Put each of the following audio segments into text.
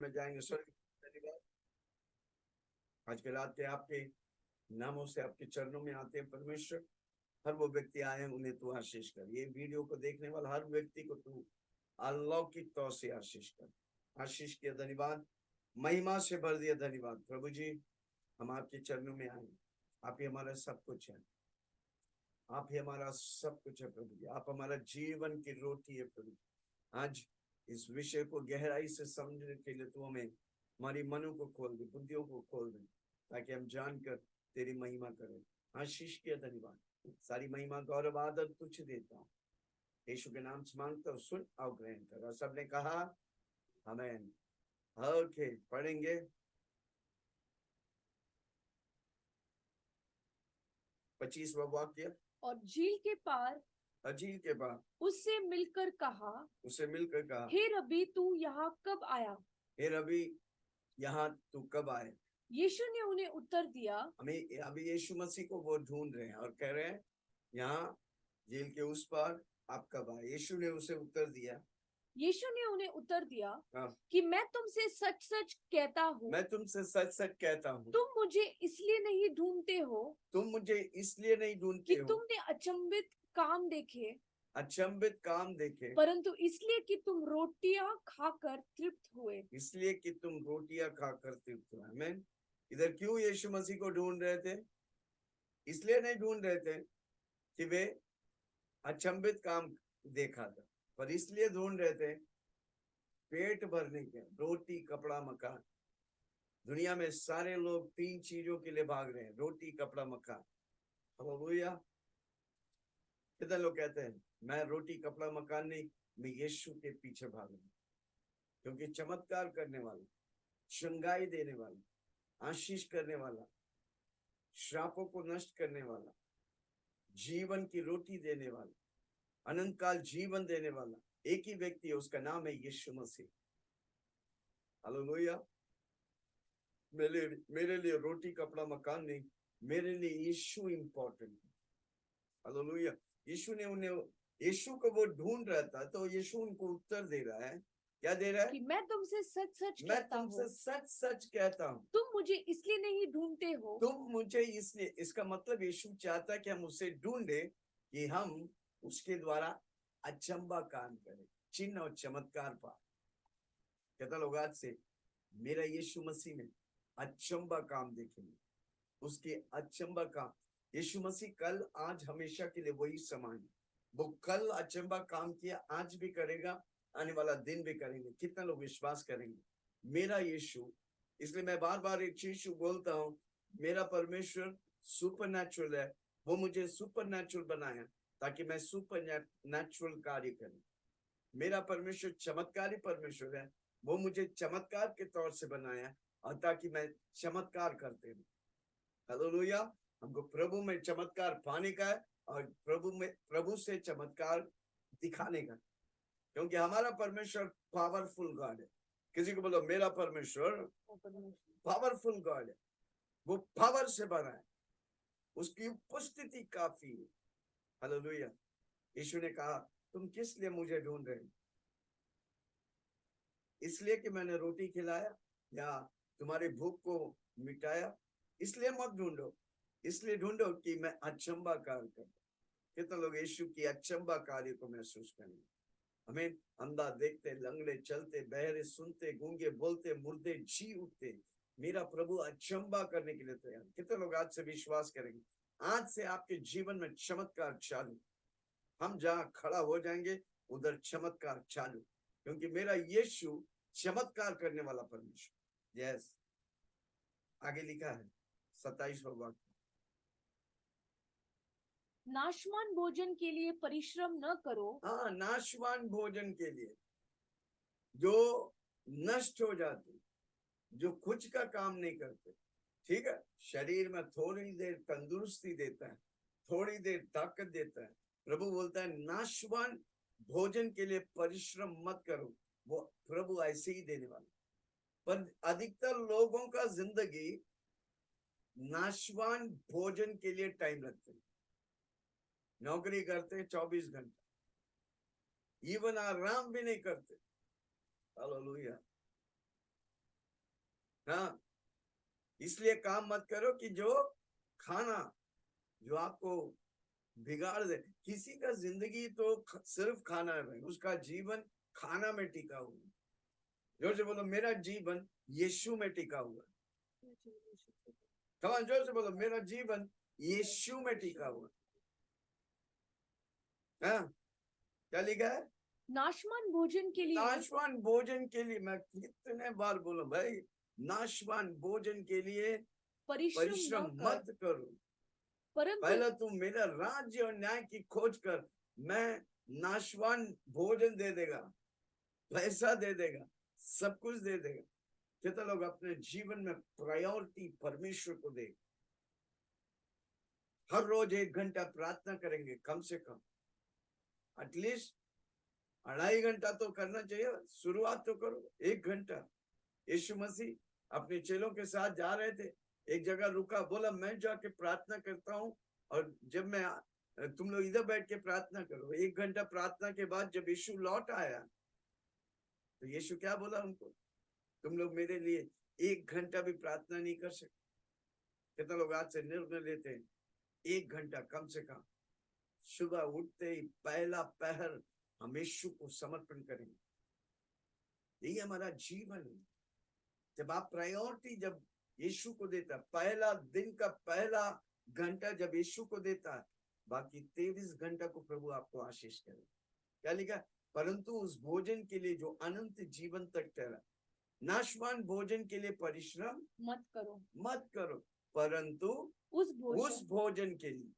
में जाएंगे। स्वर्ग धन्यवाद, आज के रात के आपके नामों से आपके चरणों में आते हैं परमेश्वर। हर वो व्यक्ति आए हैं उन्हें तू आशीष कर, ये वीडियो को देखने वाला हर व्यक्ति को तू अलौकिक तौर से आशीष कर। आशीष किया, धन्यवाद, महिमा से भर दिया, धन्यवाद प्रभु जी। हम आपके चरणों में आए, आप ही हमारा सब कुछ है, आप ही हमारा सब कुछ है प्रभु जी। आप हमारा जीवन की रोटी है प्रभु। आज इस विषय को गहराई से समझने के लिए तू हमें हमारी मनों को खोल दे, बुद्धियों को खोल दे, ताकि हम जानकर तेरी महिमा करें। आशीष किया, धन्यवाद, सारी महिमा गौरव आदर तुझ देता हूँ, यीशु के नाम से मांगता हूँ, सुन और ग्रहण कर। और सबने कहा आमीन। ओके, पढ़ेंगे 25वां वाक्य। और झील के पार झील के पार उससे मिलकर कहा, हे रबी तू यहाँ कब आया? हे रबी यहाँ तू कब आए? यीशु ने उन्हें उत्तर दिया, हमें अभी यीशु मसीह को वो ढूंढ रहे हैं और कह रहे हैं यहाँ झील के उस पार आप कब आए? यीशु ने उसे उत्तर दिया, यीशु ने उन्हें उत्तर दिया हाँ, कि मैं तुमसे सच सच कहता हूँ, मैं तुमसे सच सच कहता हूँ, तुम मुझे इसलिए नहीं ढूंढते हो, तुम मुझे इसलिए नहीं ढूंढते कि हो तुमने अचंभित काम देखे, अचंभित काम देखे, परंतु इसलिए कि तुम रोटियां खाकर तृप्त हुए। इसलिए कि तुम रोटियां खाकर तृप्त हुए। आमीन। इधर क्यों यीशु मसीह को ढूंढ रहे थे? इसलिए नहीं ढूंढ रहे थे कि वे अचंभित काम देखा था, पर इसलिए ढूंढ रहे थे पेट भरने के, रोटी कपड़ा मकान। दुनिया में सारे लोग 3 चीजों के लिए भाग रहे हैं, रोटी कपड़ा मकान। हालेलुया। कितने लोग कहते हैं मैं रोटी कपड़ा मकान नहीं, मैं यीशु के पीछे भाग रहा हूं, क्योंकि चमत्कार करने वाला, शंगाई देने वाला, आशीष करने वाला, श्रापों को नष्ट करने वाला, जीवन की रोटी देने वाला, अनंत काल जीवन देने वाला एक ही व्यक्ति है, उसका नाम है यीशु मसीह। हालेलुया। मेरे लिए रोटी कपड़ा मकान नहीं, मेरे लिए यीशु इंपॉर्टेंट है। हालेलुया। यीशु को वो ढूंढ रहा था, तो यीशु उनको उत्तर दे रहा है। क्या दे रहा है? कि मैं तुमसे सच सच मैं कहता हूँ, तुमसे सच सच कहता हूँ, तुम मुझे इसलिए नहीं ढूंढते हो, तुम मुझे इसलिए। इसका मतलब यीशु चाहता है कि हम उसे ढूंढे, कि हम उसके द्वारा अचंबा काम करें, चिन्ह और चमत्कार पाए। कहता लोग आज से मेरा यीशु मसीह में अचंबा काम देखेंगे, उसके अचंबा काम। यीशु मसीह कल आज हमेशा के लिए वही समान है। वो कल अचंबा काम किया, आज भी करेगा, आने वाला दिन भी करेंगे। कितना लोग विश्वास करेंगे मेरा यीशु? इसलिए मैं बार बार एक चीज बोलता हूँ, मेरा परमेश्वर सुपर नेचुरल है। वो मुझे सुपर नेचुरल बनाया ताकि मैं सुपर नेचुरल कार्य करूं। मेरा परमेश्वर चमत्कारी परमेश्वर है, वो मुझे चमत्कार के तौर से बनाया और ताकि मैं चमत्कार करते रहूं। हालेलुया। हमको प्रभु में चमत्कार पाने का है और प्रभु से चमत्कार दिखाने का, क्योंकि हमारा परमेश्वर पावरफुल गॉड है। किसी को बोलो मेरा परमेश्वर पावरफुल गॉड है, वो पावर से भरा है, उसकी उपस्थिति काफी है। हालेलुया। यीशु ने कहा तुम किस लिए मुझे ढूंढ रहे हो? इसलिए कि मैंने रोटी खिलाया या तुम्हारी भूख को मिटाया? इसलिए मत ढूंढो, इसलिए ढूंढो कि मैं अचंबा कार्य कर। कितने लोग यीशु की अचंबा कार्य को महसूस करेंगे? हमें अंधा देखते, लंगड़े चलते, बहरे सुनते, गूंगे बोलते, मुर्दे जी उठते, मेरा प्रभु अचंबा करने के लिए तैयार। कितने लोग आज से विश्वास करेंगे आज से आपके जीवन में चमत्कार चालू? हम जहां खड़ा हो जाएंगे उधर चमत्कार चालू, क्योंकि मेरा यीशु चमत्कार करने वाला परमेश्वर। यस, आगे लिखा है 27वां वाक्य, नाशवान भोजन के लिए परिश्रम न करो। हाँ, नाशवान भोजन के लिए जो नष्ट हो जाते, जो कुछ का काम नहीं करते। ठीक है, शरीर में थोड़ी देर तंदुरुस्ती देता है, थोड़ी देर ताकत देता है। प्रभु बोलता है नाशवान भोजन के लिए परिश्रम मत करो, वो प्रभु ऐसे ही देने वाला। पर अधिकतर लोगों का जिंदगी नाशवान भोजन के लिए टाइम लगते हैं। नौकरी करते 24 घंटे, इवन आराम भी नहीं करते। हालेलुया। हाँ, इसलिए काम मत करो कि जो खाना जो आपको बिगाड़ दे। किसी का जिंदगी तो सिर्फ खाना है भाई, उसका जीवन खाना में टिका हुआ है। जोर से बोलो, मेरा जीवन यीशु में टिका हुआ है। कमान, जोर से बोलो, मेरा जीवन यीशु में टिका हुआ है। हाँ, क्या लिखा है? नाशवान भोजन के लिए नाशवान भोजन के लिए। मैं कितने बार बोलूं भाई, नाशवान भोजन के लिए परिश्रम मत करो। परंतु पहला तुम मेरा राज्य और न्याय की खोज कर, मैं नाशवान भोजन दे देगा, पैसा दे देगा, सब कुछ दे देगा। कितने लोग अपने जीवन में प्रायोरिटी परमेश्वर को दे? हर रोज 1 घंटा प्रार्थना करेंगे, कम से कम एटलीस्ट 2.5 घंटा तो करना चाहिए। शुरुआत तो करो 1 घंटा। यीशु मसीह अपने चेलों के साथ जा रहे थे, एक जगह रुका, बोला मैं जाके प्रार्थना करता हूँ, और जब मैं तुम लोग इधर बैठ के प्रार्थना करो। 1 घंटा प्रार्थना के बाद जब यीशु लौट आया तो यीशु क्या बोला उनको? तुम लोग मेरे लिए 1 घंटा भी प्रार्थना नहीं कर सकते? कितना लोग आज से निर्णय लेते हैं 1 घंटा कम से कम सुबह उठते ही पहला पहर हम यीशु को समर्पण करेंगे। यही हमारा जीवन है। जब आप प्रायोरिटी जब यीशु को देता, पहला दिन का पहला घंटा जब यीशु को देता, बाकी 23 घंटा को प्रभु आपको आशीष करे। क्या लिखा? परंतु उस भोजन के लिए जो अनंत जीवन तक ठहरा। नाशवान भोजन के लिए परिश्रम मत करो, परंतु उस भोजन के लिए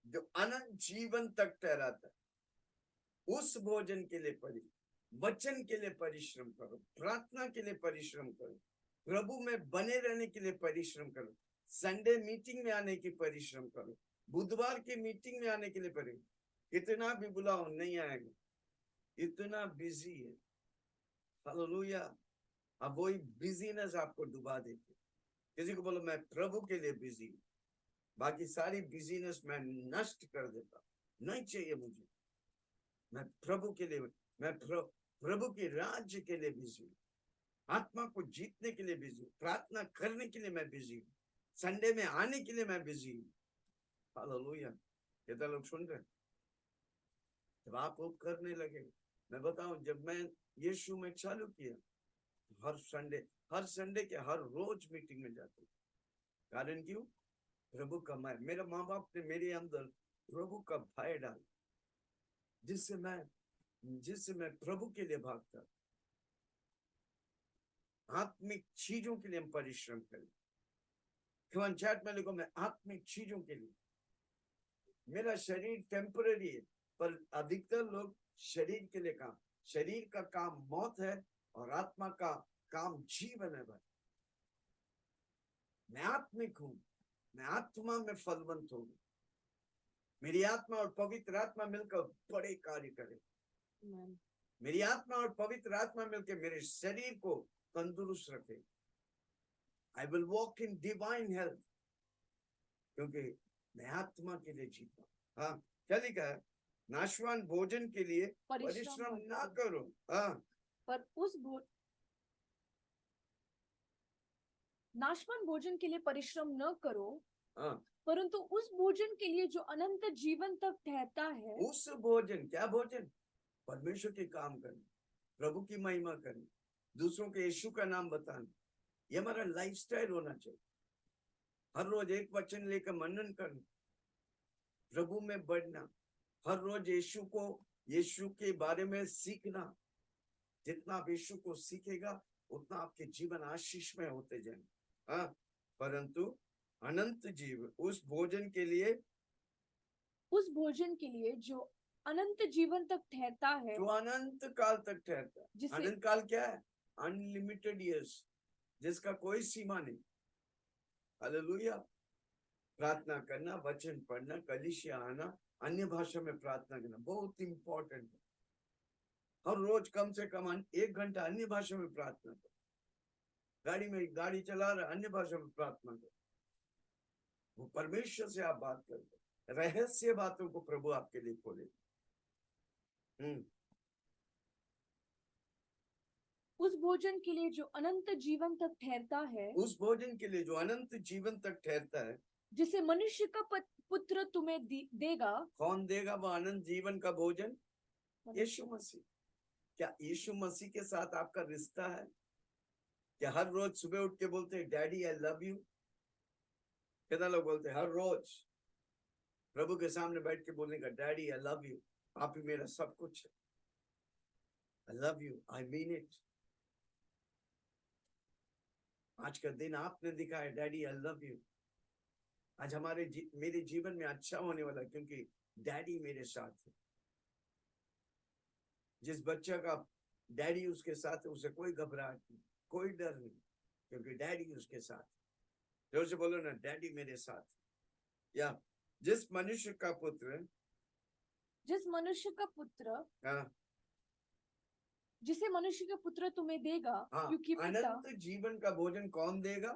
जो अनंत जीवन तक ठहराता, उस भोजन के लिए वचन के लिए परिश्रम करो, प्रार्थना के लिए परिश्रम करो, प्रभु में बने रहने के लिए परिश्रम करो, संडे मीटिंग में आने की परिश्रम करो, बुधवार की मीटिंग में आने के लिए परिश्रम। कितना भी बुलाओ नहीं आएगा, इतना बिजी है। हालेलुया। अब वही बिजीनेस आपको डुबा देते। किसी को बोलो मैं प्रभु के लिए बिजी हूँ, बाकी सारी बिजीनेस मैं नष्ट कर देता, नहीं चाहिए मुझे। मैं प्रभु के लिए, मैं प्रभु के राज्य के लिए बिजी हूँ, आत्मा को जीतने के लिए बिजी हूँ, प्रार्थना करने के लिए मैं बिजी हूँ, संडे में आने के लिए मैं बिजी हूँ। हालेलुया। कितना लोग सुन रहे? जब आप वो करने लगे, मैं बताऊं, जब मैं यीशु में चालू किया, हर संडे के हर रोज मीटिंग में जाते। कारण क्यों? प्रभु का मैं, मेरे माँ बाप ने मेरे अंदर प्रभु का भय डाला, जिससे मैं प्रभु के लिए भागता। आत्मिक चीजों के लिए हम परिश्रम करें। चैट में लिखो, मैं आत्मिक चीजों के लिए। मेरा शरीर टेम्पररी है, पर अधिकतर लोग शरीर के लिए काम, शरीर का काम मौत है और आत्मा का काम जीवन है भाई। मैं आत्मिक हूं, मैं आत्मा में फलवंत हूं। मेरी आत्मा और पवित्र आत्मा मिलकर बड़े कार्य करे। मेरी आत्मा और पवित्र आत्मा मिलकर मेरे शरीर को तंदुरुस्त रखे। I will walk in divine health, क्योंकि मैं आत्मा के लिए जीता। हाँ, क्या लिखा है? नाशवान भोजन के लिए परिश्रम ना करो। हाँ, पर नाशवान भोजन के लिए परिश्रम न करो। हाँ, परंतु उस भोजन के लिए जो अनंत जीवन तक ठहरता है। उस भोजन, क्या भोजन? परमेश्वर के काम करना, प्रभु की महिमा करना, दूसरों के यीशु का नाम बताना, ये हमारा लाइफस्टाइल होना चाहिए। हर रोज एक वचन लेकर मनन करना, प्रभु में बढ़ना, हर रोज यीशु के बारे में सीखना। जितना आप यीशु को सीखेगा उतना आपके जीवन आशीष में होते जाएंगे। हाँ, परंतु अनंत जीवन उस भोजन के लिए जो अनंत जीवन तक ठहरता है, जो अनंत काल तक ठहरता है। अनंत काल क्या है? अनलिमिटेड इयर्स, जिसका कोई सीमा नहीं। हालेलुया। प्रार्थना करना, वचन पढ़ना, कलीसिया आना, अन्य भाषा में प्रार्थना करना बहुत इंपॉर्टेंट है। हर रोज कम से कम 1 घंटा अन्य भाषा में प्रार्थना करो। गाड़ी चला रहा, अन्य भाषा में प्रार्थना करो। वो परमेश्वर से आप बात करते, रहस्य बातों को प्रभु आपके लिए खोले। उस भोजन के लिए जो अनंत जीवन तक ठहरता है, उस भोजन के लिए जो अनंत जीवन तक ठहरता है। जिसे मनुष्य का पुत्र तुम्हें देगा। कौन देगा वो अनंत जीवन का भोजन? यीशु मसीह। क्या यीशु मसीह के साथ आपका रिश्ता है? क्या हर रोज सुबह उठ के बोलते हैं डैडी आई लव यू? कितना लोग बोलते हैं हर रोज प्रभु के सामने बैठ के बोलने का डैडी आई लव यू, आप ही मेरा सब कुछ है, I love you, I mean it. आज का दिन आपने दिखाया डैडी आई लव यू। आज मेरे जीवन में अच्छा होने वाला क्योंकि डैडी मेरे साथ है। जिस बच्चा का डैडी उसके साथ है उसे कोई घबराहट नहीं, कोई डर नहीं, क्योंकि डैडी उसके साथ है। जोर से बोलो ना, डैडी मेरे साथ। या जिस मनुष्य का पुत्र हाँ, जिसे मनुष्य का पुत्र तुम्हें देगा, हाँ, क्योंकि पिता अनंत जीवन का भोजन कौन देगा?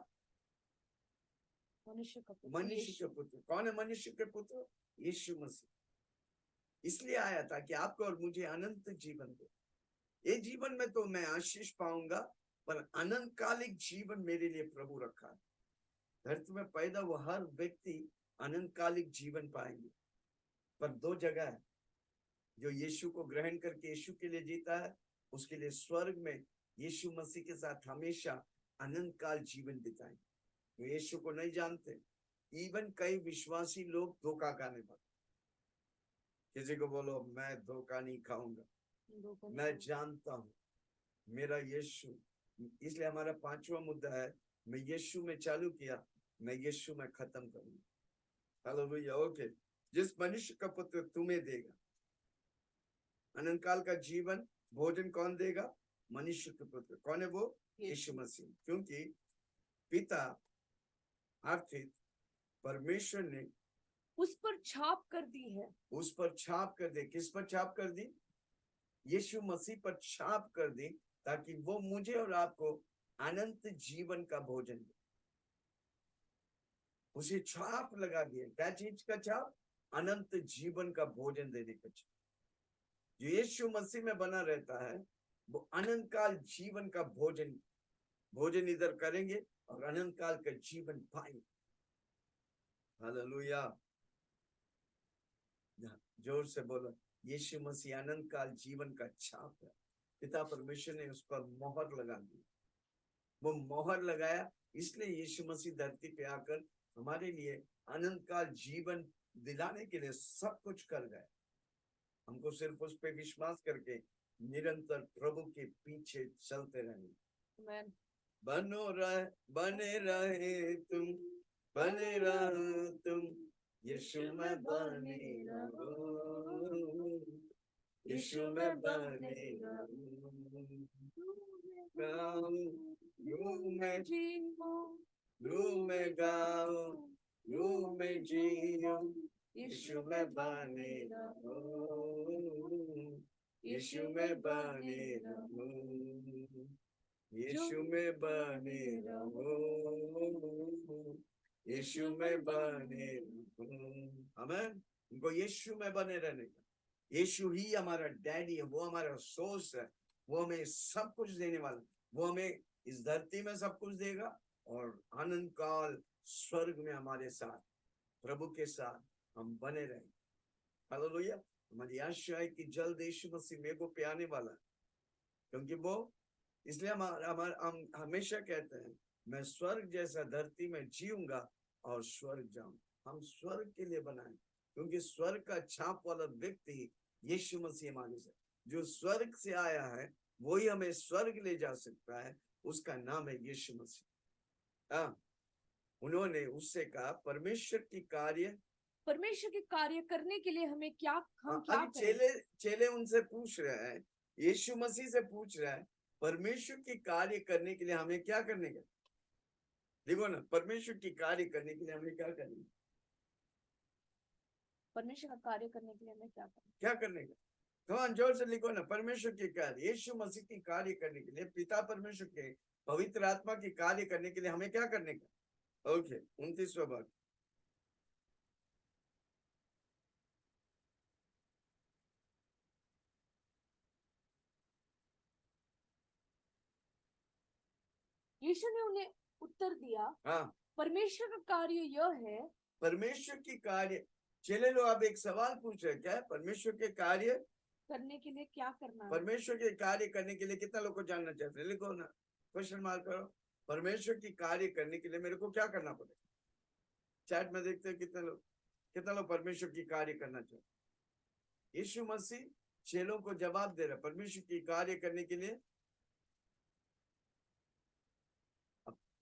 मनुष्य का पुत्र मनुष्य के पुत्र। कौन है मनुष्य के पुत्र? यीशु मसीह। इसलिए आया था कि आपको और मुझे अनंत जीवन दे। ये जीवन में तो मैं आशीष पाऊंगा, पर अनंतकालिक जीवन मेरे लिए प्रभु रखा है। धरती में पैदा हुआ हर व्यक्ति अनंतकालिक जीवन पाएंगे, पर दो जगह है। जो यीशु को ग्रहण करके यीशु के लिए जीता है, उसके लिए स्वर्ग में यीशु मसीह के साथ हमेशा अनंत काल जीवन बिताएंगे। तो यीशु को नहीं जानते, इवन कई विश्वासी लोग धोखा खाने पर। किसी को बोलो मैं धोखा नहीं खाऊंगा, मैं जानता हूं मेरा यीशु। इसलिए हमारा पांचवा मुद्दा है, मैं यीशु में चालू किया, मैं यीशु में खत्म करूंगा। हालेलुया। ओके, जिस मनुष्य का पुत्र तुम्हें देगा अनंत काल का जीवन भोजन कौन देगा? मनुष्य के पुत्र। कौन है वो? यीशु मसीह। क्योंकि पिता अर्थात परमेश्वर ने उस पर छाप कर दी है। उस पर छाप कर दे। किस पर छाप कर दी? यीशु मसीह पर छाप कर दी, ताकि वो मुझे और आपको अनंत जीवन का भोजन दे। उसे छाप लगा दिया। क्या चीज का छाप? अनंत जीवन का भोजन देने का छाप। जो यीशु मसीह में बना रहता है वो अनंत काल जीवन का भोजन इधर करेंगे और अनंत काल का जीवन पाएंगे। हालेलुया। जोर से बोलो, यीशु मसीह अनंत काल जीवन का छाप है। पिता परमेश्वर ने उस पर मोहर लगा दी। वो मोहर लगाया, इसलिए यीशु मसीह धरती पे आकर हमारे लिए अनंत काल जीवन दिलाने के लिए सब कुछ कर गए। हमको सिर्फ उस पे विश्वास करके निरंतर प्रभु के पीछे चलते रहने। बने रहे तुम, बने रहो तुम, यीशु में बने रहो, यीशु में बने रहो। में जियो, में गाओ, में जियो, यीशु में बने रहो, यीशु में बने रहो, यीशु में बने रहो, यीशु में बने रहो। आमीन। उनको यीशु में बने रहने का। यीशु ही हमारा डैडी है, वो हमारा सोर्स है, वो हमें सब कुछ देने वाला। वो हमें इस धरती में सब कुछ देगा और अनंत काल स्वर्ग में हमारे साथ प्रभु के साथ हम बने रहेंगे। हालेलुया। हमारी आशा है कि जल्द यीशु मसीह मेरे को पे आने वाला है, क्योंकि वो इसलिए हम हमेशा कहते हैं मैं स्वर्ग जैसा धरती में जीऊंगा और स्वर्ग जाऊंगा। हम स्वर्ग के लिए बनाए, क्योंकि स्वर्ग का छाप वाला व्यक्ति यीशु मसीह हमारे से जो स्वर्ग से आया है वही हमें स्वर्ग ले जा सकता है। उसका नाम है यीशु मसीह। उन्होंने उससे कहा परमेश्वर के कार्य करने के लिए हमें क्या चेले उनसे पूछ रहे हैं, यीशु मसीह से पूछ रहा है परमेश्वर की कार्य करने के लिए हमें क्या करने का। देखो ना, परमेश्वर की कार्य करने के लिए हमें क्या करना? परमेश्वर का कार्य करने के लिए हमें क्या करने का? कौन जोर से लिखो ना, परमेश्वर की कार्य, यीशु मसीह की कार्य करने के लिए, पिता परमेश्वर के पवित्र आत्मा की कार्य करने के लिए हमें क्या करने का? ओके, 29वां भाग। यीशु ने उन्हें उत्तर दिया, हाँ, परमेश्वर का कार्य यह है। परमेश्वर की कार्य, चले लो आप एक सवाल पूछ रहे, क्या है परमेश्वर के कार्य करने के लिए क्या करना है? परमेश्वर के कार्य करने के लिए कितना लोग को जानना चाहते हैं? लिखो ना, क्वेश्चन मार्क करो। परमेश्वर की कार्य करने के लिए मेरे को क्या करना पड़ेगा? चैट में देखते हैं कितना लोग परमेश्वर की कार्य करना चाहते। यीशु मसीह चेलों को जवाब दे रहा, परमेश्वर की कार्य करने के लिए।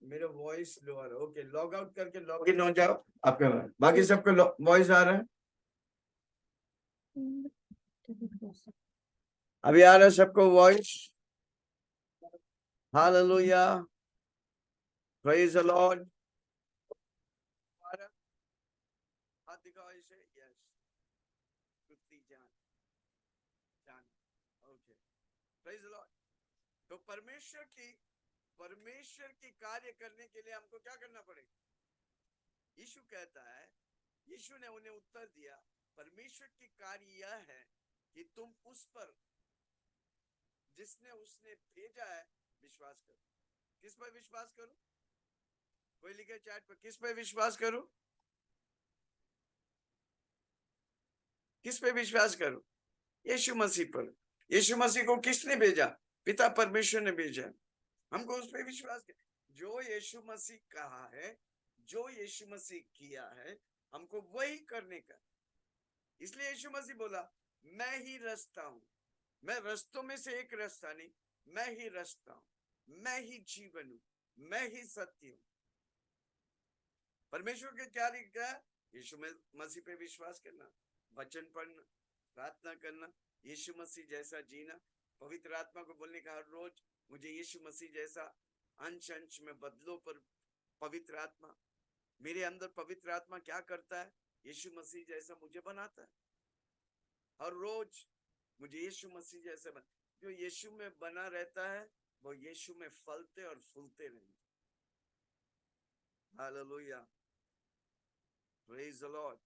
मेरा वॉइस लो आ रहा है, ओके, लॉग आउट करके लॉग इन हो जाओ आपका। बाकी सबको वॉइस आ रहा है? अभी आ रहा है सबको voice? Hallelujah, praise the Lord. हाथ दिखाओ इसे, यस, स्तुति जान जान, ओके, प्रेज द लॉर्ड। तो परमेश्वर की कार्य करने के लिए हमको क्या करना पड़ेगा? यीशु कहता है, यीशु ने उन्हें उत्तर दिया, परमेश्वर की कार्य यह है कि तुम उस पर जिसने उसने भेजा है विश्वास करो। किस पर विश्वास करो? कोई लिखे चैट पर, किस पे विश्वास करो? किस पे विश्वास करो? यीशु मसीह पर। यीशु मसीह को किसने भेजा? पिता परमेश्वर ने भेजा। हमको उस पर विश्वास कर, जो यीशु मसीह कहा है, जो यीशु मसीह किया है, हमको वही करने का। इसलिए यीशु मसीह बोला, मैं ही रास्ता हूं, मैं रास्तों में से एक रास्ता नहीं, मैं ही रास्ता हूं, मैं ही जीवन हूं, मैं ही सत्य हूं। परमेश्वर के क्या लिखा है? यीशु मसीह पे विश्वास करना, वचन पढ़ना, प्रार्थना करना, यीशु मसीह जैसा जीना, पवित्र आत्मा को बोलने का हर रोज, मुझे यीशु मसीह जैसा अंश अंश में बदलो। पर पवित्र आत्मा, मेरे अंदर पवित्र आत्मा क्या करता है? यीशु मसीह जैसा मुझे बनाता है। हर रोज मुझे यीशु मसीह जैसा बन, जो यीशु में बना रहता है वो यीशु में फलते और फूलते रहेंगे। Hallelujah, praise the Lord.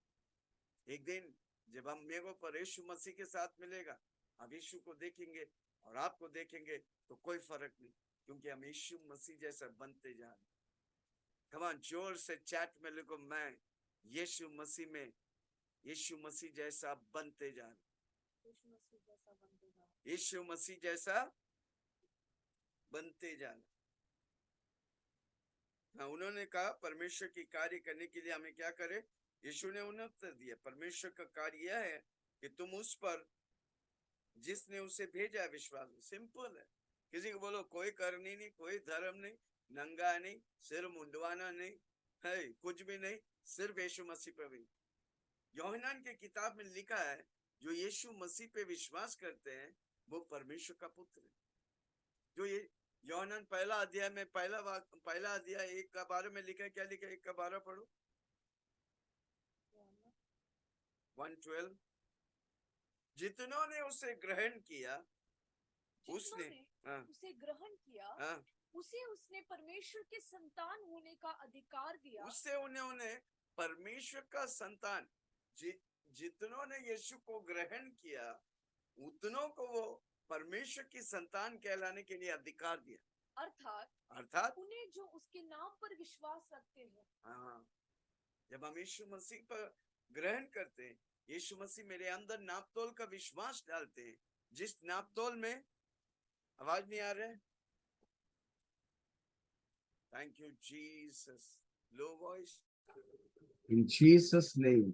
एक दिन जब हम मेरे पर यीशु मसीह के साथ मिलेगा, आप यीशु को देखेंगे और आपको देखेंगे तो कोई फर्क नहीं, क्योंकि हम यीशु मसीह जैसा बनते जा रहे हैं। कमान जोर से चैट में लिखो, मैं यीशु मसीह में यीशु मसीह जैसा बनते जा रहे, यीशु मसीह जैसा बनते जाना। हाँ, उन्होंने कहा परमेश्वर की कार्य करने के लिए हमें क्या करें? यीशु ने उन्हें उत्तर दिया, परमेश्वर का कार्य यह है कि तुम उस पर जिसने उसे भेजा विश्वास। सिंपल है। किसी को बोलो कोई करनी नहीं, कोई धर्म नहीं, नंगा नहीं, सिर मुंडवाना नहीं है, कुछ भी नहीं, सिर्फ यीशु मसीह पर भी। यूहन्ना की किताब में लिखा है, जो यीशु मसीह पे विश्वास करते हैं वो परमेश्वर का पुत्र है। जो ये यूहन्ना पहला अध्याय में पहला अध्याय 1 का 12 में लिखा है, क्या लिखा है? 1 का 12 पढ़ो, 1:12। जितनों ने उसे ग्रहण किया, उसने उसे ग्रहण किया, हाँ, उसे उसने परमेश्वर के संतान होने का अधिकार दिया। उससे उन्होंने परमेश्वर का संतान, जितनों ने यीशु को ग्रहण किया उतनों को वो परमेश्वर की संतान कहलाने के लिए अधिकार दिया। अर्थात उन्हें जो उसके नाम पर विश्वास रखते हैं। हाँ, जब हम यीशु मसीह पर ग्रहण करते हैं, यीशु मसीह मेरे अंदर नापतोल का विश्वास डालते हैं, जिस नापतोल में, आवाज नहीं आ रहा है? Thank you Jesus, low voice, in Jesus name.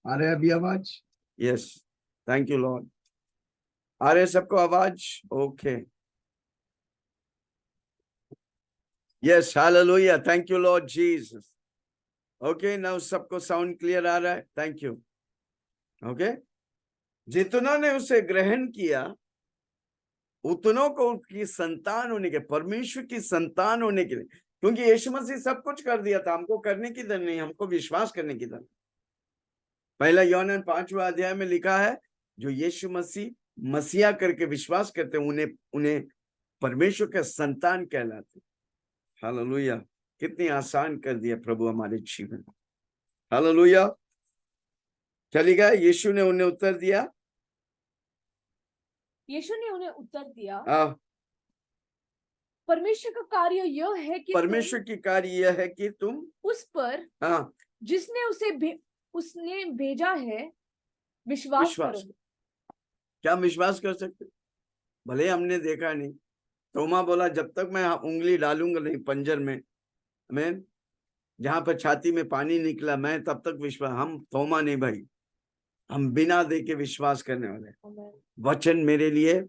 आ रहा है अभी आवाज? Yes, thank you Lord. आ रहे सबको आवाज? Okay, yes, hallelujah, thank you Lord Jesus. Okay, now सबको साउंड क्लियर आ रहा है? Thank you. ओके, जितनों ने उसे ग्रहण किया उतनों को उसकी संतान होने के, परमेश्वर की संतान होने के लिए, क्योंकि यीशु मसीह सब कुछ कर दिया था, हमको करने की दर नहीं, हमको विश्वास करने की दर। पहला यूहन्ना 5वां अध्याय में लिखा है, जो यीशु मसीह मसीहा करके विश्वास करते हैं उन्हें परमेश्वर का संतान कहलाते। हालेलुया, कितनी आसान कर दिया प्रभु हमारे जीवन। हालेलुया, चलेगा। यीशु ने उन्हें उत्तर दिया, यीशु ने उन्हें उत्तर दिया, परमेश्वर का कार्य यह है कि परमेश्वर की कार्य यह है कि तुम उस पर हाँ जिसने उसने भेजा है विश्वास करो। विश्वास, क्या विश्वास कर सकते? भले हमने देखा नहीं। तोमा बोला जब तक मैं उंगली डालूंगा नहीं पंजर में, मैं जहां पर छाती में पानी निकला, मैं तब तक विश्वास। हम तोमा नहीं भाई, हम बिना देखे विश्वास करने वाले। आमीन। वचन मेरे लिए,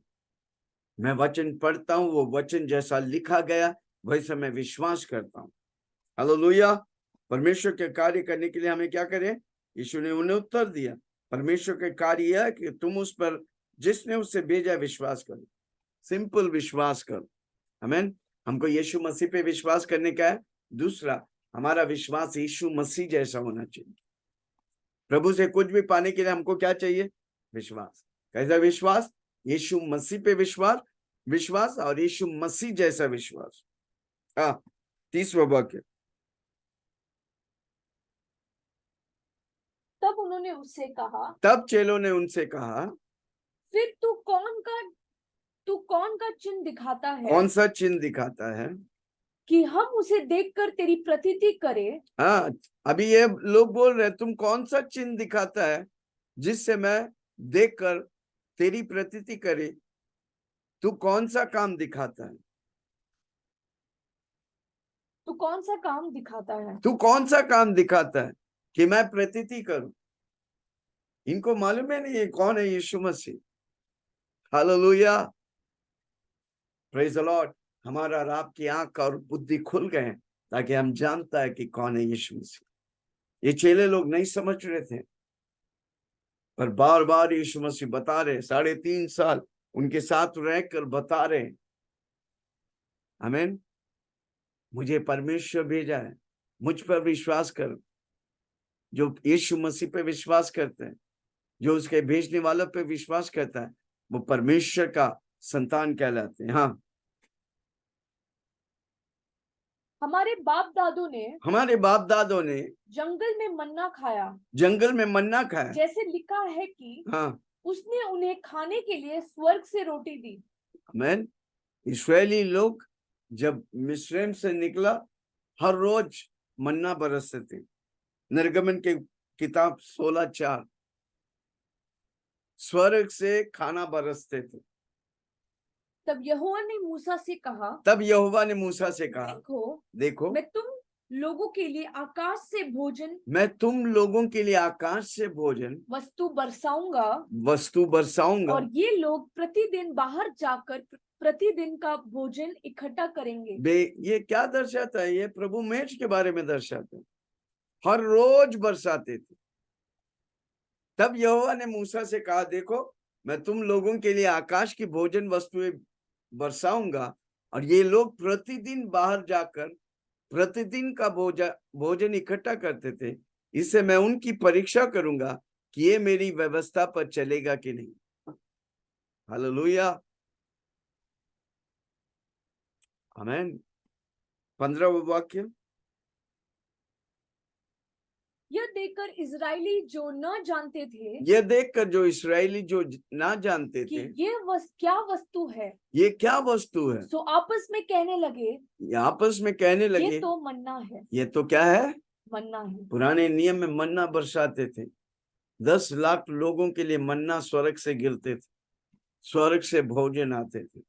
मैं वचन पढ़ता हूँ, वो वचन जैसा लिखा गया वैसा मैं विश्वास करता हूँ। हालेलुया। परमेश्वर के कार्य करने के लिए हमें क्या करें? यीशु ने उन्हें उत्तर दिया, परमेश्वर के कार्य यह है कि तुम उस पर जिसने उससे भेजा विश्वास करो। सिंपल विश्वास करो। आमीन। हमको यीशु मसीह पे विश्वास करने का है। दूसरा, हमारा विश्वास यीशु मसीह जैसा होना चाहिए। प्रभु से कुछ भी पाने के लिए हमको क्या चाहिए? विश्वास। कैसा विश्वास? यीशु मसीह पे विश्वास और यीशु मसीह जैसा विश्वास। 30वां वाक्य। तब उन्होंने उससे कहा, तब चेलों ने उनसे कहा, फिर तू कौन का चिन्ह दिखाता है? कौन सा चिन्ह दिखाता है कि हम उसे देखकर तेरी प्रतीति करें। हाँ, अभी ये लोग बोल रहे तुम कौन सा चिन्ह दिखाता है जिससे मैं देखकर तेरी प्रतीति करे? तू कौन सा काम दिखाता है? तू कौन सा काम दिखाता है? तू कौन सा काम दिखाता है कि मैं प्रतीति करूं? इनको मालूम है नहीं ये कौन है? Yeshu Masih. Hallelujah, praise the Lord. हमारा रात की आंख और बुद्धि खुल गए ताकि हम जानता है कि कौन है यीशु मसीह। ये चेले लोग नहीं समझ रहे थे, पर बार बार यीशु मसीह बता रहे, 3.5 साल उनके साथ रहकर बता रहे, आमीन, मुझे परमेश्वर भेजा है, मुझ पर विश्वास कर। जो यीशु मसीह पे विश्वास करते हैं, जो उसके भेजने वालों पे विश्वास करता है, वो परमेश्वर का संतान कहलाते हैं। हाँ, हमारे बाप दादों ने जंगल में मन्ना खाया, जैसे लिखा है कि हाँ, उसने उन्हें खाने के लिए स्वर्ग से रोटी दी। आमीन। इस्राएली लोग जब मिस्रैम से निकला, हर रोज मन्ना बरसते थे। निर्गमन के किताब 16:4, स्वर्ग से खाना बरसते थे। तब यहोवा ने मूसा से कहा, देखो मैं तुम लोगों के लिए आकाश से भोजन वस्तु बरसाऊंगा और ये लोग प्रतिदिन बाहर जाकर प्रतिदिन का भोजन इकट्ठा करेंगे। ये क्या दर्शाता है? ये प्रभु मेज के बारे में दर्शाता है। हर रोज बरसाते थे। तब यहोवा ने मूसा से कहा, देखो मैं तुम लोगों के लिए आकाश की भोजन वस्तुएं बरसाऊंगा और ये लोग प्रतिदिन बाहर जाकर प्रतिदिन का भोजन इकट्ठा करते थे। इससे मैं उनकी परीक्षा करूंगा कि ये मेरी व्यवस्था पर चलेगा कि नहीं। हालेलुया, आमीन। 15वां वाक्य। यह देखकर इजरायली जो न जानते थे, ये देखकर जो इस्राएली जो ना जानते कि थे ये क्या वस्तु है, ये क्या वस्तु है, सो आपस में कहने लगे, ये तो मन्ना है। ये तो क्या है? मन्ना है। पुराने नियम में मन्ना बरसाते थे। 10 लाख लोगों के लिए मन्ना स्वर्ग से गिरते थे, स्वर्ग से भोजन आते थे।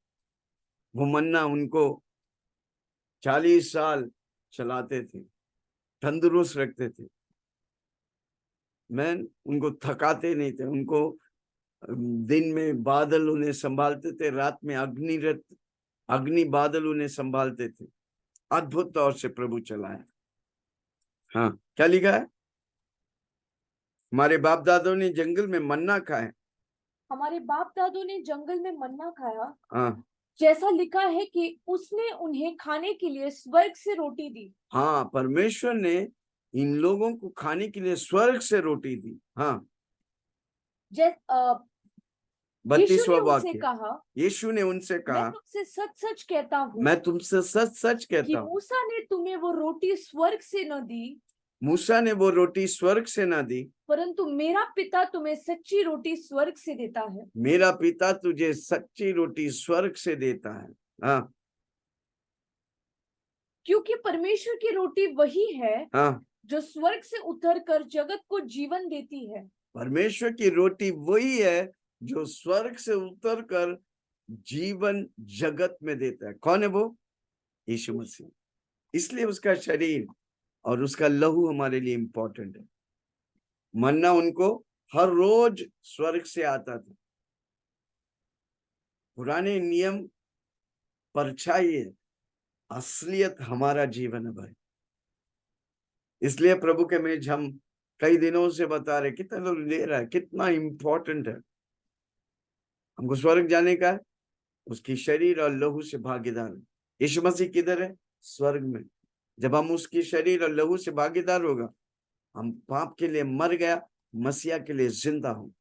वो मन्ना उनको 40 साल चलाते थे, तंदुरुस्त रखते थे। मैं उनको थकाते नहीं थे। उनको दिन में बादल उन्हें संभालते थे, रात में अग्नि बादल उन्हें संभालते थे। अद्भुत तौर से प्रभु चलाया। हाँ, क्या लिखा है? हमारे बाप दादों ने जंगल में मन्ना खाया। हाँ, जैसा लिखा है कि उसने उन्हें खाने के लिए स्वर्ग से रोटी दी। हाँ, परमेश्वर ने इन लोगों को खाने के लिए स्वर्ग से रोटी दी। हाँ, 32वां वाक्य। यीशु ने उनसे कहा, मैं तुमसे सच सच कहता हूँ, मैं तुमसे सच सच कहता हूँ, मूसा ने तुम्हें वो रोटी स्वर्ग से न दी, मूसा ने वो रोटी स्वर्ग से ना दी, परंतु मेरा पिता तुम्हें सच्ची रोटी स्वर्ग से देता है। मेरा पिता तुझे सच्ची रोटी स्वर्ग से देता है। हाँ, क्योंकि परमेश्वर की रोटी वही है हाँ, जो स्वर्ग से उतरकर जगत को जीवन देती है। परमेश्वर की रोटी वही है जो स्वर्ग से उतरकर जीवन जगत में देता है। कौन है वो? यीशु मसीह। इसलिए उसका शरीर और उसका लहू हमारे लिए इंपॉर्टेंट है। मन्ना उनको हर रोज स्वर्ग से आता था। पुराने नियम परछाई है, असलियत हमारा जीवन है भाई। इसलिए प्रभु के मेज हम कई दिनों से बता रहे, कितना लोग ले रहा है, कितना इंपॉर्टेंट है। हमको स्वर्ग जाने का है, उसकी शरीर और लहू से भागीदार है। यीशु मसीह किधर है? स्वर्ग में। जब हम उसकी शरीर और लहू से भागीदार होगा, हम पाप के लिए मर गया, मसीहा के लिए जिंदा हो।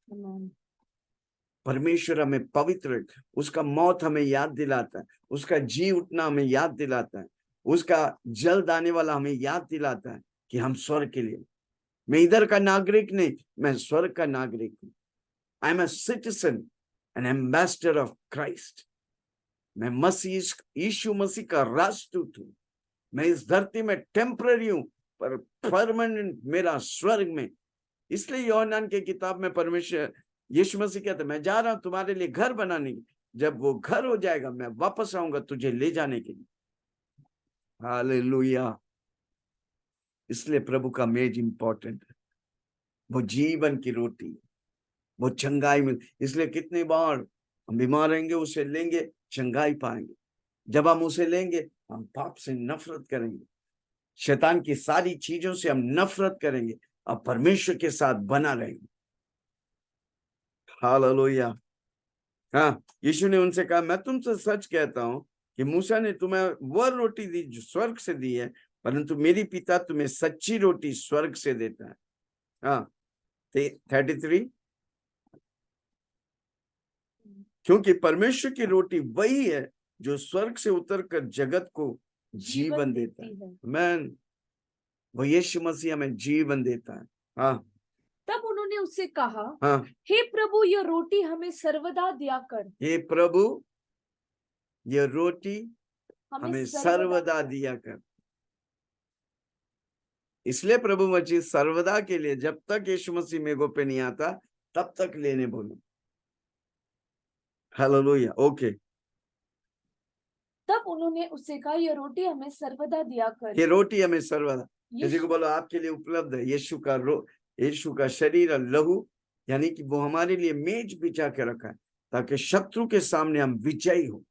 परमेश्वर हमें पवित्र, उसका मौत हमें याद दिलाता है, उसका जी उठना हमें याद दिलाता है, उसका जल्द आने वाला हमें याद दिलाता है कि हम स्वर्ग के लिए। मैं इधर का नागरिक नहीं, मैं स्वर्ग का नागरिक हूं। I am a citizen N ambassador of Christ. मैं मसीह यीशु मसीह का राजदूत हूं। मैं इस धरती में टेम्पररी हूं, पर परमानेंट मेरा स्वर्ग में। इसलिए योहन्ना की किताब में परमेश्वर यीशु मसीह कहते, मैं जा रहा हूं तुम्हारे लिए घर बनाने की, जब वो घर हो जाएगा मैं वापस आऊंगा तुझे ले जाने के लिए। हालेलुया। इसलिए प्रभु का मेज इंपॉर्टेंट है। वो जीवन की रोटी, वो चंगाई में। इसलिए कितनी बार हम बीमार रहेंगे, उसे लेंगे, चंगाई पाएंगे। जब हम उसे लेंगे, हम पाप से नफरत करेंगे, शैतान की सारी चीजों से हम नफरत करेंगे और परमेश्वर के साथ बना रहेंगे। हालेलुया। हाँ, यीशु ने उनसे कहा, मैं तुमसे सच कहता हूं कि मूसा ने तुम्हें वह रोटी दी जो स्वर्ग से दी है, परंतु मेरी पिता तुम्हें सच्ची रोटी स्वर्ग से देता है। हाँ, 33। क्योंकि परमेश्वर की रोटी वही है जो स्वर्ग से उतरकर जगत को जीवन देता है। मैन, वो यीशु मसीह हमें जीवन देता है। हाँ, तब उन्होंने उससे कहा, हाँ, हे प्रभु, यह रोटी हमें सर्वदा दिया कर। हे प्रभु, यह रोटी हमें सर्वदा सर्वदा दिया कर। इसलिए प्रभु मसीह सर्वदा के लिए, जब तक यीशु मसीह मेघों पे नहीं आता तब तक लेने बोलो। हालेलुया। ओके। तब उन्होंने उससे कहा, यह रोटी हमें सर्वदा दिया कर। ये रोटी हमें सर्वदा, किसी यीशु को बोलो आपके लिए उपलब्ध है। यीशु का शरीर और लहू, यानी कि वो हमारे लिए मेज बिछा के रखा है ताकि शत्रु के सामने हम विजयी हो।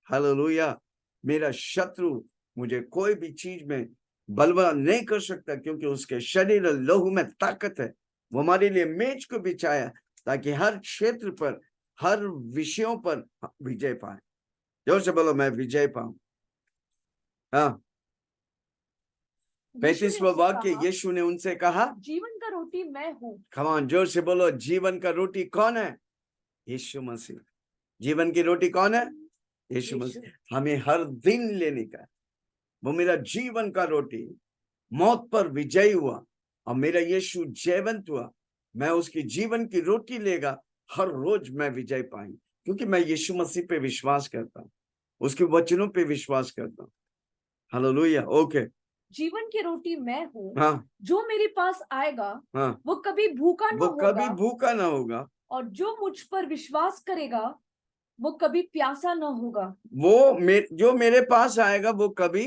हालेलुया। मेरा शत्रु मुझे कोई भी चीज में बलवा नहीं कर सकता, क्योंकि उसके शरीर और लहू में ताकत है। वो हमारे लिए मेज को बिछाया ताकि हर क्षेत्र पर, हर विषयों पर विजय पाए। जोर से बोलो, मैं विजय पाऊं। हाँ, 35वां वाक्य, यीशु ने उनसे कहा, जीवन का रोटी मैं हूँ। कमान, जोर से बोलो, जीवन का रोटी कौन है? यीशु मसीह। जीवन की रोटी कौन है? यीशु मसीह। हमें हर दिन लेने का, वो मेरा जीवन का रोटी, मौत पर विजयी हुआ और मेरा यीशु जयवंत हुआ। मैं उसकी जीवन की रोटी लेगा, हर रोज मैं विजय पाऊंगा, क्योंकि मैं यीशु मसीह पे विश्वास करता हूँ, उसके वचनों पे विश्वास करता हूँ। हालेलुया। ओके। जीवन की रोटी मैं हूँ। हाँ, जो मेरे पास आएगा, हाँ, वो कभी भूखा न वो होगा, कभी भूखा ना होगा, और जो मुझ पर विश्वास करेगा वो कभी प्यासा न होगा। जो मेरे पास आएगा वो कभी,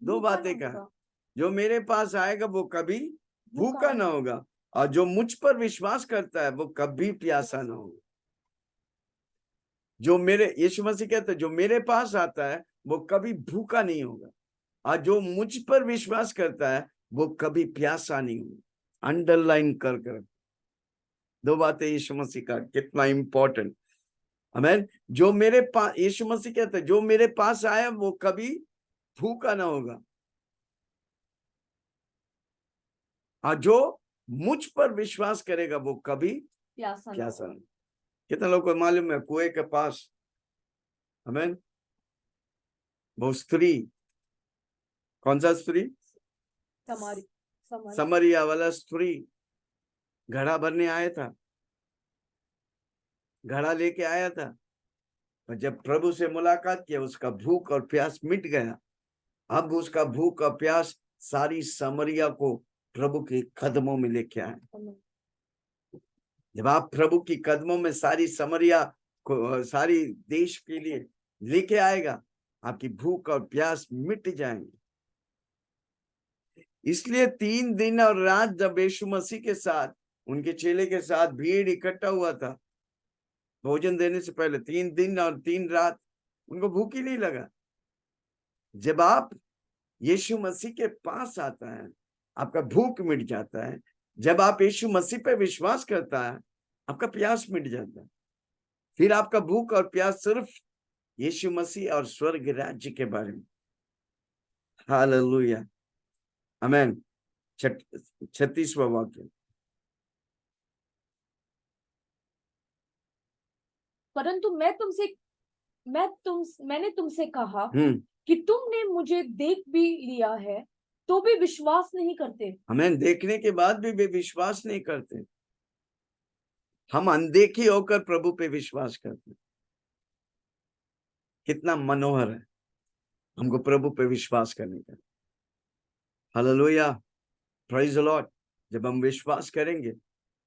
दो भूखा बातें न कहा, होगा। जो मेरे पास आएगा वो कभी भूखा भूखा ना होगा, और जो मुझ पर विश्वास करता है वो कभी प्यासा ना होगा। जो मेरे, यीशु मसीह कहते हैं, जो मेरे पास आता है वो कभी भूखा नहीं होगा, और जो मुझ पर विश्वास करता है वो कभी प्यासा नहीं होगा। अंडरलाइन कर दो बातें यीशु मसीह का कितना इंपॉर्टेंट। आमीन। जो मेरे पास, यीशु मसीह कहते हैं, जो मेरे पास आया वो कभी भूखा ना होगा, और जो मुझ पर विश्वास करेगा वो कभी प्यासा नहीं। कितने लोगों को मालूम है कुएं के पास, आमीन, वो स्त्री, कौन सा स्त्री? समरिया वाला स्त्री घड़ा भरने आया था, घड़ा लेके आया था, और जब प्रभु से मुलाकात किया उसका भूख और प्यास मिट गया। अब उसका भूख और प्यास सारी समरिया को प्रभु के कदमों में लेके आए। जब आप प्रभु की कदमों में सारी समरिया को, सारी देश के लिए लेके आएगा, आपकी भूख और प्यास मिट जाएंगे। इसलिए 3 दिन और रात जब यीशु मसीह के साथ, उनके चेले के साथ भीड़ इकट्ठा हुआ था, भोजन देने से पहले 3 दिन और 3 रात उनको भूख ही नहीं लगा। जब आप यीशु मसीह के पास आता है, आपका भूख मिट जाता है। जब आप यीशु मसीह पे विश्वास करता है, आपका प्यास मिट जाता है। फिर आपका भूख और प्यास सिर्फ यीशु मसीह और स्वर्ग राज्य के बारे में। हालेलुया, आमेन। 36वां वाक्य। परंतु मैंने तुमसे कहा हम्म, कि तुमने मुझे देख भी लिया है तो भी विश्वास नहीं करते। हमें देखने के बाद भी वे विश्वास नहीं करते। हम अनदेखी होकर प्रभु पे विश्वास करते हैं। कितना मनोहर है हमको प्रभु पे विश्वास करने का। Hallelujah, praise the Lord. जब हम विश्वास करेंगे,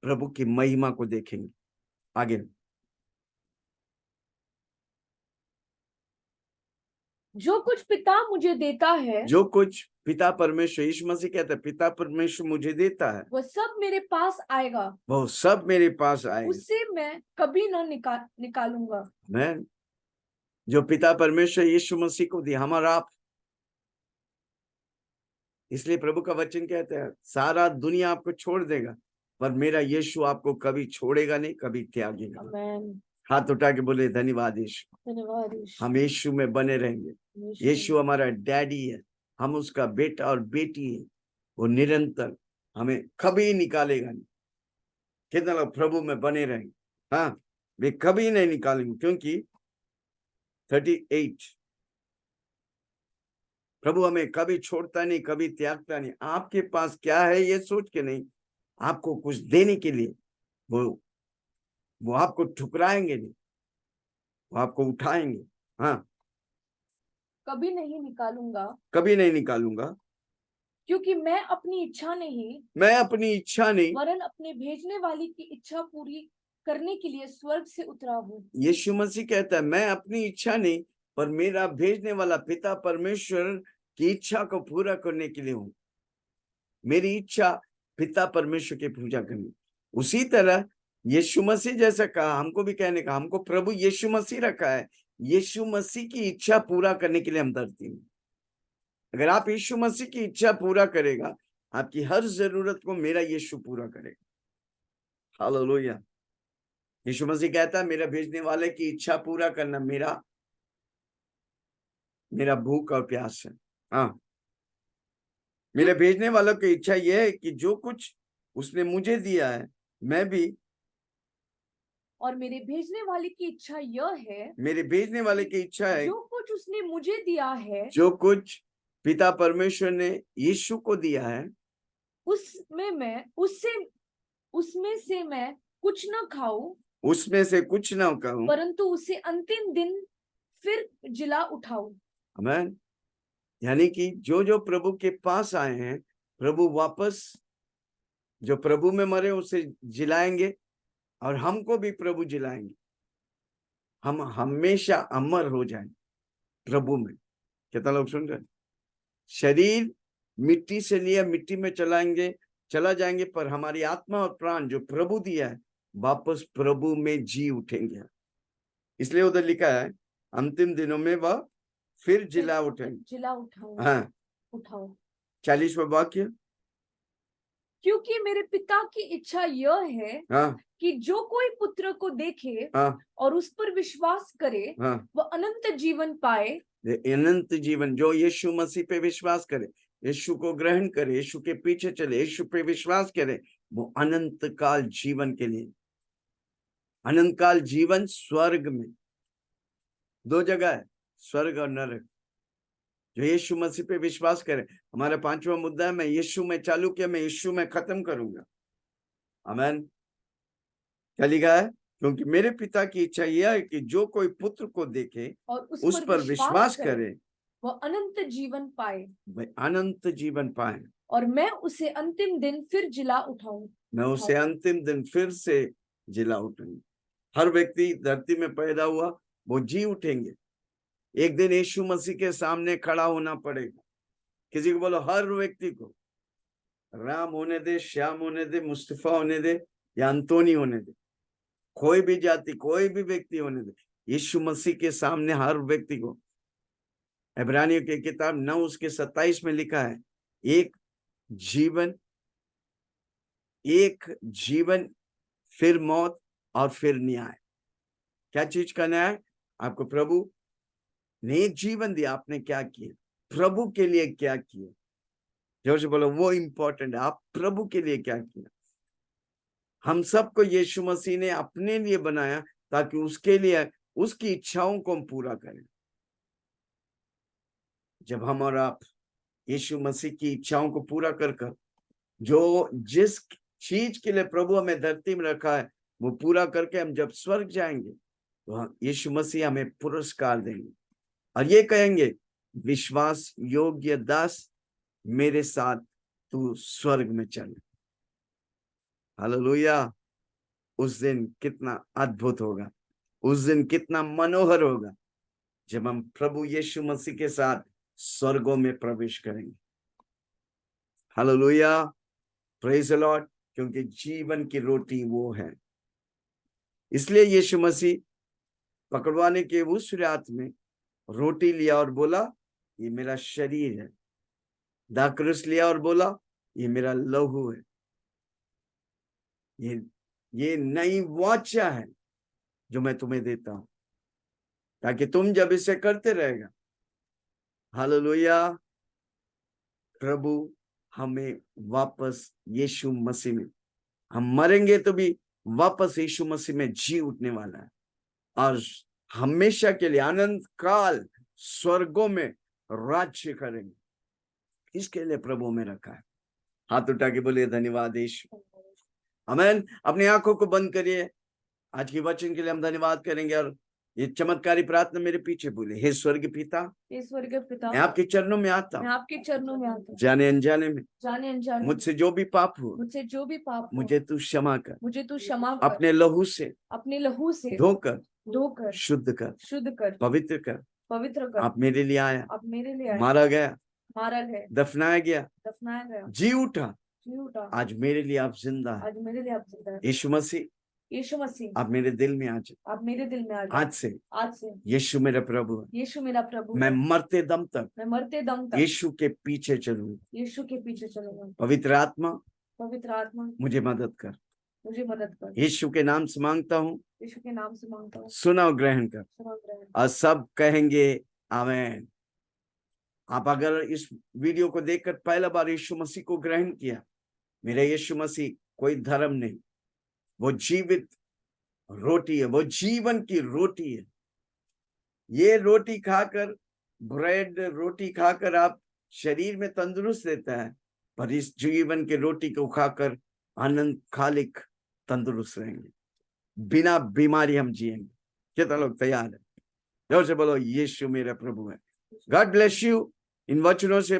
प्रभु की महिमा को देखेंगे। आगे, जो कुछ पिता मुझे देता है जो कुछ पिता परमेश्वर, यीशु मसीह कहता है पिता परमेश्वर मुझे देता है, वह सब मेरे पास आएगा, वो सब मेरे पास आएगा। उससे मैं कभी न निकालूंगा। मैं जो पिता परमेश्वर यीशु मसीह को दिया, हमारा आप। इसलिए प्रभु का वचन कहता है सारा दुनिया आपको छोड़ देगा, पर मेरा यीशु आपको कभी छोड़ेगा नहीं, कभी त्यागेगा। आमेन। हाथ उठा के बोले धन्यवाद यीशु। धन्यवाद यीशु। हम यीशु में बने रहेंगे। यीशु हमारा डैडी है, हम उसका बेटा और बेटी है। वो निरंतर हमें कभी निकालेगा नहीं। कितना लोग प्रभु में बने रहेंगे? हाँ, वे कभी नहीं निकालेंगे, क्योंकि 38 प्रभु हमें कभी छोड़ता नहीं, कभी त्यागता नहीं। आपके पास क्या है ये सोच के नहीं, आपको कुछ देने के लिए वो आपको ठुकराएंगे नहीं, वो आपको उठाएंगे। हाँ, कभी नहीं निकालूंगा, कभी नहीं निकालूंगा, क्योंकि मैं अपनी इच्छा नहीं मैं अपनी इच्छा नहीं, वरन अपने भेजने वाली की इच्छा पूरी करने के लिए स्वर्ग से उतरा हूँ। यीशु मसीह कहता है मैं अपनी इच्छा नहीं, पर मेरा भेजने वाला पिता परमेश्वर की इच्छा को पूरा करने के लिए हूँ। मेरी इच्छा पिता परमेश्वर की पूजा करनी। उसी तरह यीशु मसीह जैसा कहा, हमको भी कहने का, हमको प्रभु यीशु मसीह रखा है। यीशु मसीह की इच्छा पूरा करने के लिए हम धरती में। अगर आप यीशु मसीह की इच्छा पूरा करेगा, आपकी हर जरूरत को मेरा यीशु पूरा करेगा। हालेलुया। यीशु मसीह कहता है मेरा भेजने वाले की इच्छा पूरा करना मेरा भूख और प्यास है। हाँ, मेरे भेजने वालों की इच्छा यह है कि जो कुछ उसने मुझे दिया है, मैं भी, और मेरे भेजने वाले की इच्छा यह है, मेरे भेजने वाले की इच्छा है, जो कुछ उसने मुझे दिया है जो कुछ पिता परमेश्वर ने यीशु को दिया है, उसमें से मैं कुछ न खाऊं, उसमें से कुछ ना कहूं, परंतु उसे अंतिम दिन फिर जिला उठाऊं। आमीन। यानी कि जो जो प्रभु के पास आए हैं, प्रभु वापस जो प्रभु में मरे उसे जिलाएंगे, और हमको भी प्रभु जिलाएंगे। हम हमेशा अमर हो जाएंगे प्रभु में। कितना लोग सुन रहे हैं? शरीर मिट्टी से लिया मिट्टी में चला जाएंगे, पर हमारी आत्मा और प्राण जो प्रभु दिया है, वापस प्रभु में जी उठेंगे। इसलिए उधर लिखा है अंतिम दिनों में वह फिर जिला उठाओ। हाँ, उठाओ। 40वां वाक्य। क्योंकि मेरे पिता की इच्छा यह है हाँ, कि जो कोई पुत्र को देखे हाँ, और उस पर विश्वास करे, हाँ, वह अनंत जीवन पाए। अनंत जीवन, जो यीशु मसीह पे विश्वास करे, यीशु को ग्रहण करे, यीशु के पीछे चले, यीशु पे विश्वास करे, वो अनंत काल जीवन के लिए। अनंत काल जीवन स्वर्ग में, 2 जगह है, स्वर्ग और नरक। जो यीशु मसीह पे विश्वास करे, हमारा 5वां मुद्दा है, मैं यीशु में चालू किया, मैं यीशु में खत्म करूंगा। आमीन। क्या लिखा है? क्योंकि मेरे पिता की इच्छा यह है कि जो कोई पुत्र को देखे और उस पर विश्वास करे, वह अनंत जीवन पाए वे अनंत जीवन पाए, और मैं उसे अंतिम दिन फिर जिला उठाऊं। मैं उसे अंतिम दिन फिर से जिला उठूंगी। हर व्यक्ति धरती में पैदा हुआ वो जी उठेंगे। एक दिन यीशु मसीह के सामने खड़ा होना पड़ेगा। किसी को बोलो, हर व्यक्ति को, राम होने दे, श्याम होने दे, मुस्तफा होने दे या अंतोनी होने दे, कोई भी जाति, कोई भी व्यक्ति होने दे, यीशु मसीह के सामने हर व्यक्ति को। इब्रानियों की किताब 9:27 में लिखा है, एक जीवन फिर मौत और फिर न्याय। क्या चीज का न्याय? आपको प्रभु ने एक जीवन दिया, आपने क्या किया, प्रभु के लिए क्या किया। जोर से बोलो, वो इंपॉर्टेंट है, आप प्रभु के लिए क्या किया। हम सबको यीशु मसीह ने अपने लिए बनाया ताकि उसके लिए, उसकी इच्छाओं को हम पूरा करें। जब हम और आप यीशु मसीह की इच्छाओं को पूरा कर जो जिस चीज के लिए प्रभु हमें धरती में रखा है वो पूरा करके हम जब स्वर्ग जाएंगे तो यीशु मसीह हमें पुरस्कार देंगे और ये कहेंगे, विश्वास योग्य दास, मेरे साथ तू स्वर्ग में चल। हालेलुया। उस दिन कितना अद्भुत होगा, उस दिन कितना मनोहर होगा जब हम प्रभु यीशु मसीह के साथ स्वर्गों में प्रवेश करेंगे। Hallelujah, praise the Lord. क्योंकि जीवन की रोटी वो है। इसलिए यीशु मसीह पकड़वाने के उस रात में रोटी लिया और बोला, ये मेरा शरीर है। दाखरस लिया और बोला, ये मेरा लहू है। ये नई वाचा है जो मैं तुम्हें देता हूं, ताकि तुम जब इसे करते रहेगा, हालेलुया, प्रभु हमें वापस यीशु मसीह में, हम मरेंगे तो भी वापस यीशु मसीह में जी उठने वाला है और हमेशा के लिए अनंत काल स्वर्गों में राज्य करेंगे। इसके लिए प्रभु में रखा है। हाथ उठा के बोलिए, धन्यवाद यीशु। आमीन। अपनी आंखों को बंद करिए। आज की वचन के लिए हम धन्यवाद करेंगे और ये चमत्कारी प्रार्थना मेरे पीछे बोले, हे स्वर्गीय पिता, हे स्वर्गीय पिता, मैं आपके चरणों में आता मैं हूँ, आपके चरणों में आता हूँ, जाने अनजाने में जाने अनजाने मुझसे जो भी पाप हो, मुझसे जो भी पाप हो, मुझे तू क्षमा कर, मुझे तू क्षमा कर, अपने लहू से धोकर शुद्ध कर, पवित्र कर। कर। आप मेरे लिए आया, आप मेरे लिए आए, मारा गया, दफनाया गया, गया, जी उठा, जी उठा। आज मेरे लिए आप जिंदा है। आज मेरे लिए आप जिंदा है। यीशु मसीह, आप मेरे दिल में आ जाए। आप मेरे दिल में आ जाए। आज से यीशु मेरा प्रभु है। यीशु मेरा प्रभु मैं है। मरते दम तक यीशु के पीछे चलूंगा। के पीछे चलूंगा। पवित्र आत्मा, मुझे मदद कर। यीशु के नाम से मांगता हूँ, सुना और ग्रहण कर। और सब कहेंगे आमीन। आप अगर इस वीडियो को देखकर पहला बार यीशु मसीह को ग्रहण किया, मेरा यीशु मसीह कोई धर्म नहीं, वो जीवित रोटी है, वो जीवन की रोटी है। ये रोटी खाकर, ब्रेड रोटी खाकर आप शरीर में तंदुरुस्त रहता है, पर इस जीवन की रोटी को खाकर अनंत कालिक तंदुरुस्त रहेंगे, बिना बीमारी हम जिएंगे। कितना लोग तैयार है? जोर से बोलो, यीशु मेरा प्रभु है। God bless you. इन वचनों से